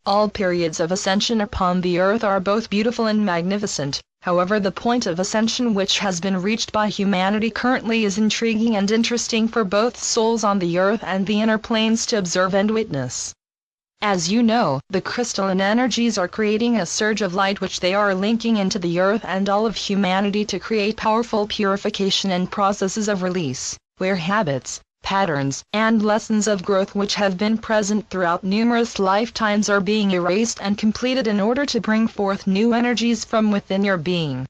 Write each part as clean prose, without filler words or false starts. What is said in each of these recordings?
All periods of ascension upon the earth are both beautiful and magnificent. However, the point of ascension which has been reached by humanity currently is intriguing and interesting for both souls on the earth and the inner planes to observe and witness. As you know, the crystalline energies are creating a surge of light which they are linking into the earth and all of humanity to create powerful purification and processes of release, where habits, patterns, and lessons of growth which have been present throughout numerous lifetimes are being erased and completed in order to bring forth new energies from within your being.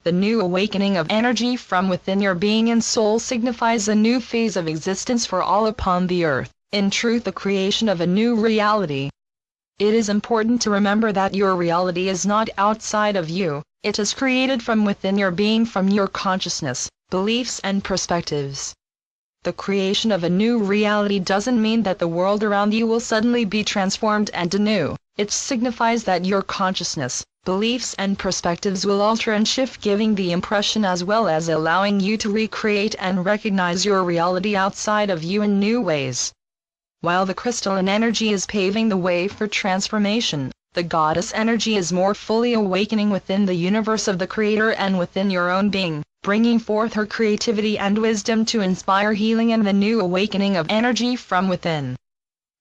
The new awakening of energy from within your being and soul signifies a new phase of existence for all upon the earth, in truth the creation of a new reality. It is important to remember that your reality is not outside of you, it is created from within your being, from your consciousness, beliefs and perspectives. The creation of a new reality doesn't mean that the world around you will suddenly be transformed and anew. It signifies that your consciousness, beliefs and perspectives will alter and shift, giving the impression as well as allowing you to recreate and recognize your reality outside of you in new ways. While the crystalline energy is paving the way for transformation, the goddess energy is more fully awakening within the universe of the Creator and within your own being, bringing forth her creativity and wisdom to inspire healing and the new awakening of energy from within.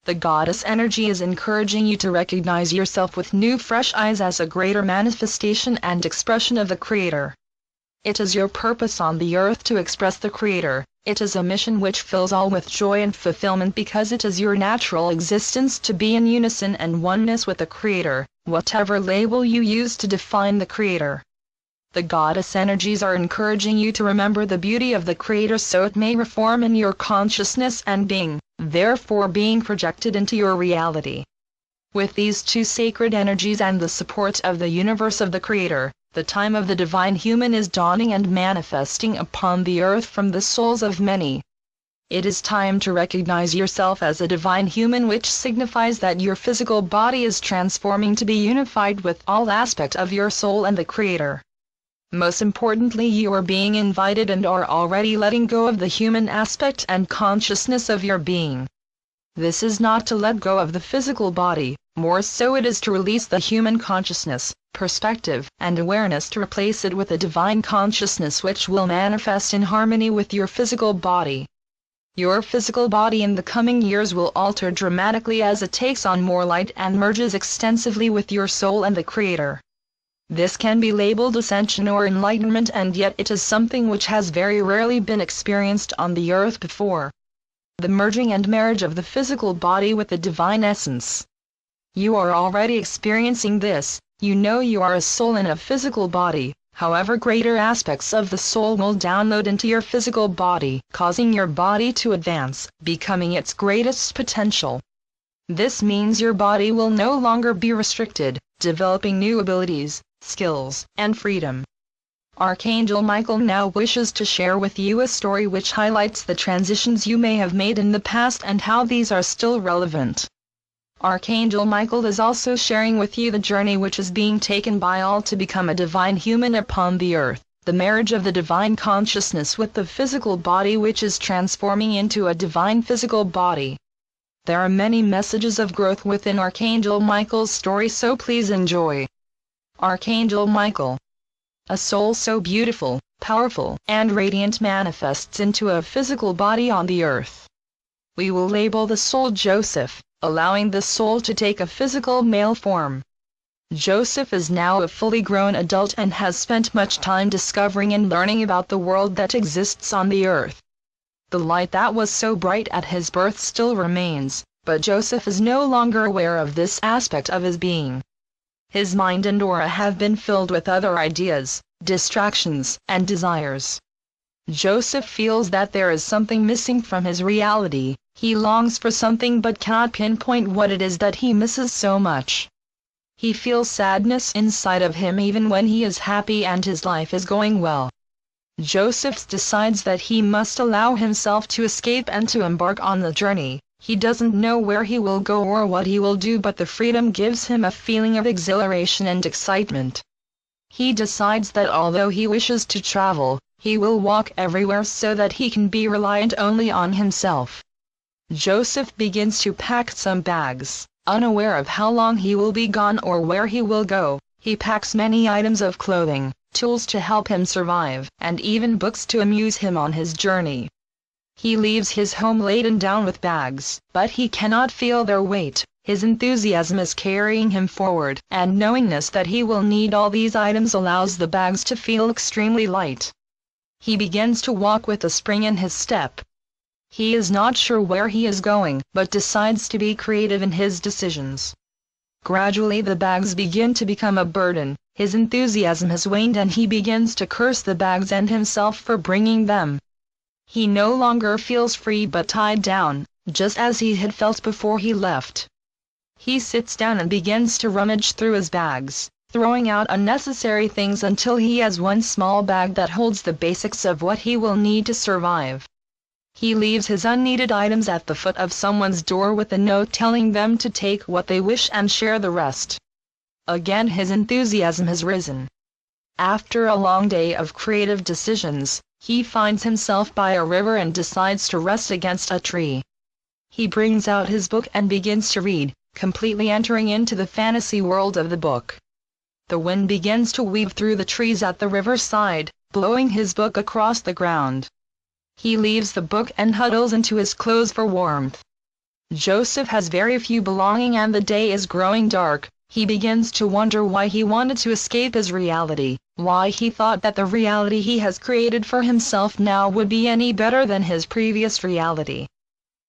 The goddess energy is encouraging you to recognize yourself with new fresh eyes as a greater manifestation and expression of the Creator. It is your purpose on the earth to express the Creator. It is a mission which fills all with joy and fulfillment because it is your natural existence to be in unison and oneness with the Creator, whatever label you use to define the Creator. The goddess energies are encouraging you to remember the beauty of the Creator so it may reform in your consciousness and being, therefore being projected into your reality. With these two sacred energies and the support of the universe of the Creator, the time of the divine human is dawning and manifesting upon the earth from the souls of many. It is time to recognize yourself as a divine human, which signifies that your physical body is transforming to be unified with all aspects of your soul and the Creator. Most importantly, you are being invited and are already letting go of the human aspect and consciousness of your being. This is not to let go of the physical body, more so it is to release the human consciousness, perspective, and awareness to replace it with a divine consciousness which will manifest in harmony with your physical body. Your physical body in the coming years will alter dramatically as it takes on more light and merges extensively with your soul and the Creator. This can be labeled ascension or enlightenment, and yet it is something which has very rarely been experienced on the earth before. The merging and marriage of the physical body with the divine essence. You are already experiencing this. You know you are a soul in a physical body, however greater aspects of the soul will download into your physical body, causing your body to advance, becoming its greatest potential. This means your body will no longer be restricted, developing new abilities, skills, and freedom. Archangel Michael now wishes to share with you a story which highlights the transitions you may have made in the past and how these are still relevant. Archangel Michael is also sharing with you the journey which is being taken by all to become a divine human upon the earth, the marriage of the divine consciousness with the physical body which is transforming into a divine physical body. There are many messages of growth within Archangel Michael's story, so please enjoy. Archangel Michael. A soul so beautiful, powerful, and radiant manifests into a physical body on the earth. We will label the soul Joseph, allowing the soul to take a physical male form. Joseph is now a fully grown adult and has spent much time discovering and learning about the world that exists on the earth. The light that was so bright at his birth still remains, but Joseph is no longer aware of this aspect of his being. His mind and aura have been filled with other ideas, distractions, and desires. Joseph feels that there is something missing from his reality. He longs for something but cannot pinpoint what it is that he misses so much. He feels sadness inside of him even when he is happy and his life is going well. Joseph decides that he must allow himself to escape and to embark on the journey. He doesn't know where he will go or what he will do, but the freedom gives him a feeling of exhilaration and excitement. He decides that although he wishes to travel, he will walk everywhere so that he can be reliant only on himself. Joseph begins to pack some bags, Unaware of how long he will be gone or where he will go, he packs many items of clothing, tools to help him survive, and even books to amuse him on his journey. He leaves his home laden down with bags, but he cannot feel their weight. His enthusiasm is carrying him forward, and knowingness that he will need all these items allows the bags to feel extremely light. He begins to walk with a spring in his step. He is not sure where he is going, but decides to be creative in his decisions. Gradually the bags begin to become a burden. His enthusiasm has waned and he begins to curse the bags and himself for bringing them. He no longer feels free but tied down, just as he had felt before he left. He sits down and begins to rummage through his bags, throwing out unnecessary things until he has one small bag that holds the basics of what he will need to survive. He leaves his unneeded items at the foot of someone's door with a note telling them to take what they wish and share the rest. Again his enthusiasm has risen. After a long day of creative decisions, he finds himself by a river and decides to rest against a tree. He brings out his book and begins to read, completely entering into the fantasy world of the book. The wind begins to weave through the trees at the riverside, blowing his book across the ground. He leaves the book and huddles into his clothes for warmth. Joseph has very few belongings and the day is growing dark. He begins to wonder why he wanted to escape his reality, why he thought that the reality he has created for himself now would be any better than his previous reality.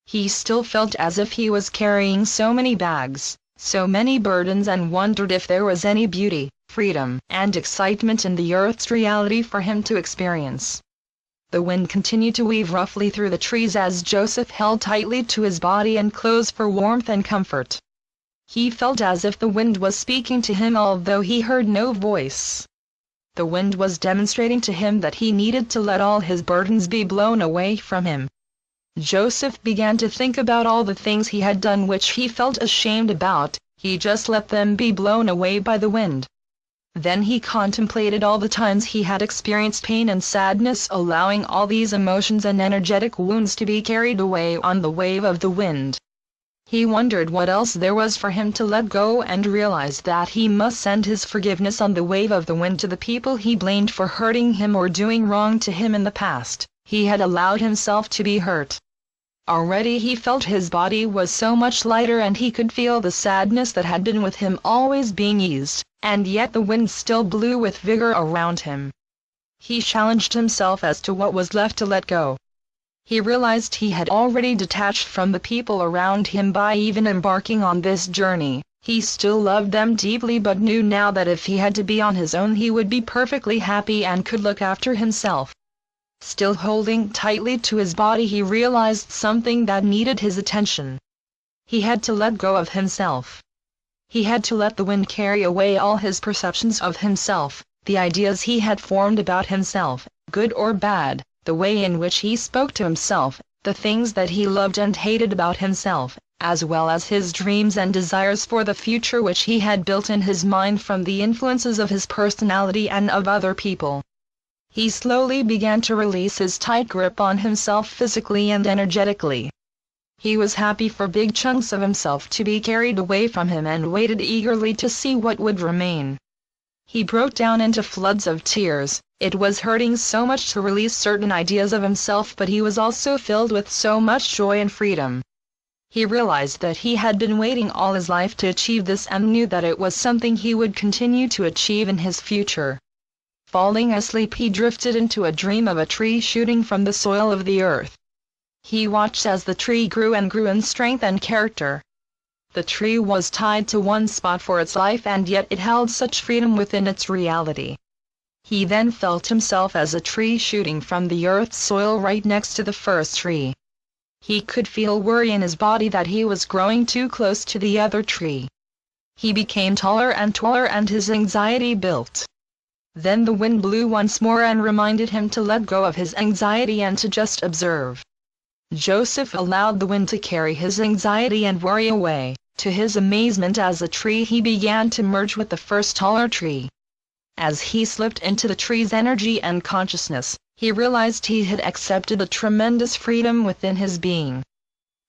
He still felt as if he was carrying so many bags, so many burdens, and wondered if there was any beauty, freedom, and excitement in the earth's reality for him to experience. The wind continued to weave roughly through the trees as Joseph held tightly to his body and clothes for warmth and comfort. He felt as if the wind was speaking to him although he heard no voice. The wind was demonstrating to him that he needed to let all his burdens be blown away from him. Joseph began to think about all the things he had done which he felt ashamed about. He just let them be blown away by the wind. Then he contemplated all the times he had experienced pain and sadness, allowing all these emotions and energetic wounds to be carried away on the wave of the wind. He wondered what else there was for him to let go and realized that he must send his forgiveness on the wave of the wind to the people he blamed for hurting him or doing wrong to him in the past. He had allowed himself to be hurt. Already he felt his body was so much lighter and he could feel the sadness that had been with him always being eased, and yet the wind still blew with vigor around him. He challenged himself as to what was left to let go. He realized he had already detached from the people around him by even embarking on this journey. He still loved them deeply but knew now that if he had to be on his own he would be perfectly happy and could look after himself. Still holding tightly to his body, he realized something that needed his attention. He had to let go of himself. He had to let the wind carry away all his perceptions of himself, the ideas he had formed about himself, good or bad, the way in which he spoke to himself, the things that he loved and hated about himself, as well as his dreams and desires for the future which he had built in his mind from the influences of his personality and of other people. He slowly began to release his tight grip on himself physically and energetically. He was happy for big chunks of himself to be carried away from him and waited eagerly to see what would remain. He broke down into floods of tears. It was hurting so much to release certain ideas of himself, but he was also filled with so much joy and freedom. He realized that he had been waiting all his life to achieve this and knew that it was something he would continue to achieve in his future. Falling asleep, he drifted into a dream of a tree shooting from the soil of the earth. He watched as the tree grew and grew in strength and character. The tree was tied to one spot for its life and yet it held such freedom within its reality. He then felt himself as a tree shooting from the earth's soil right next to the first tree. He could feel worry in his body that he was growing too close to the other tree. He became taller and his anxiety built. Then the wind blew once more and reminded him to let go of his anxiety and to just observe. Joseph allowed the wind to carry his anxiety and worry away. To his amazement, as the tree, he began to merge with the first taller tree. As he slipped into the tree's energy and consciousness, he realized he had accepted a tremendous freedom within his being.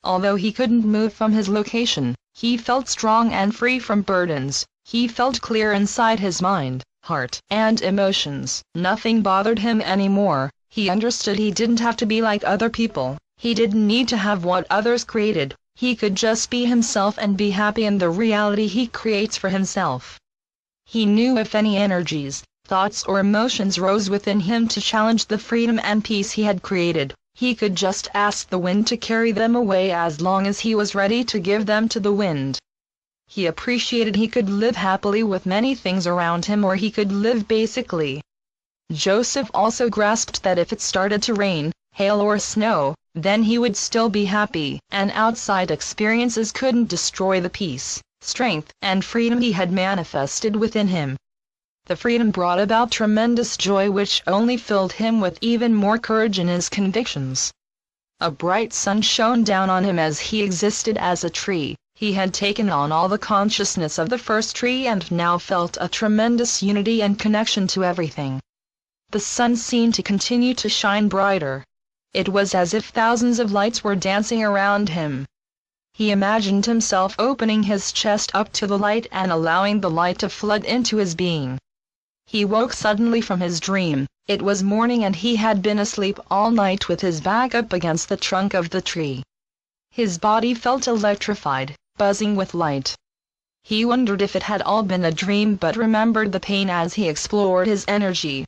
Although he couldn't move from his location, he felt strong and free from burdens. He felt clear inside his mind, heart, and emotions. Nothing bothered him anymore. He understood he didn't have to be like other people. He didn't need to have what others created. He could just be himself and be happy in the reality he creates for himself. He knew if any energies, thoughts or emotions rose within him to challenge the freedom and peace he had created, he could just ask the wind to carry them away as long as he was ready to give them to the wind. He appreciated he could live happily with many things around him, or he could live basically. Joseph also grasped that if it started to rain, hail or snow, then he would still be happy, and outside experiences couldn't destroy the peace, strength, and freedom he had manifested within him. The freedom brought about tremendous joy which only filled him with even more courage in his convictions. A bright sun shone down on him as he existed as a tree. He had taken on all the consciousness of the first tree and now felt a tremendous unity and connection to everything. The sun seemed to continue to shine brighter. It was as if thousands of lights were dancing around him. He imagined himself opening his chest up to the light and allowing the light to flood into his being. He woke suddenly from his dream. It was morning and he had been asleep all night with his back up against the trunk of the tree. His body felt electrified, buzzing with light. He wondered if it had all been a dream, but remembered the pain as he explored his energy.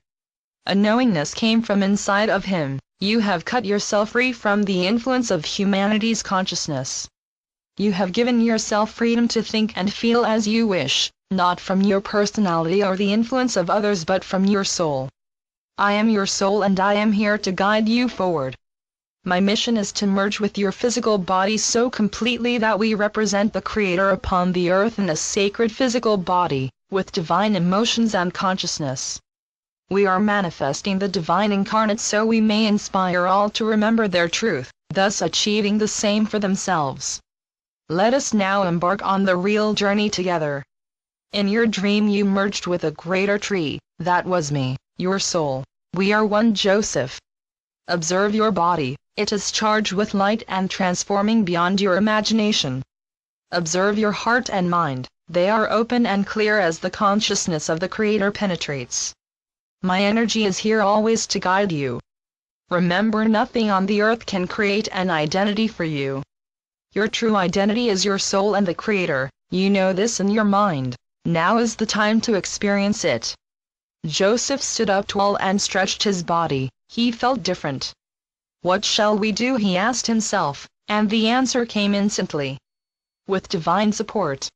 A knowingness came from inside of him. You have cut yourself free from the influence of humanity's consciousness. You have given yourself freedom to think and feel as you wish, not from your personality or the influence of others but from your soul. I am your soul and I am here to guide you forward. My mission is to merge with your physical body so completely that we represent the Creator upon the earth in a sacred physical body, with divine emotions and consciousness. We are manifesting the divine incarnate so we may inspire all to remember their truth, thus achieving the same for themselves. Let us now embark on the real journey together. In your dream you merged with a greater tree, that was me, your soul. We are one, Joseph. Observe your body, it is charged with light and transforming beyond your imagination. Observe your heart and mind, they are open and clear as the consciousness of the Creator penetrates. My energy is here always to guide you. Remember, nothing on the earth can create an identity for you. Your true identity is your soul and the Creator. You know this in your mind. Now is the time to experience it. Joseph stood up tall and stretched his body. He felt different. What shall we do? He asked himself, and the answer came instantly. With divine support.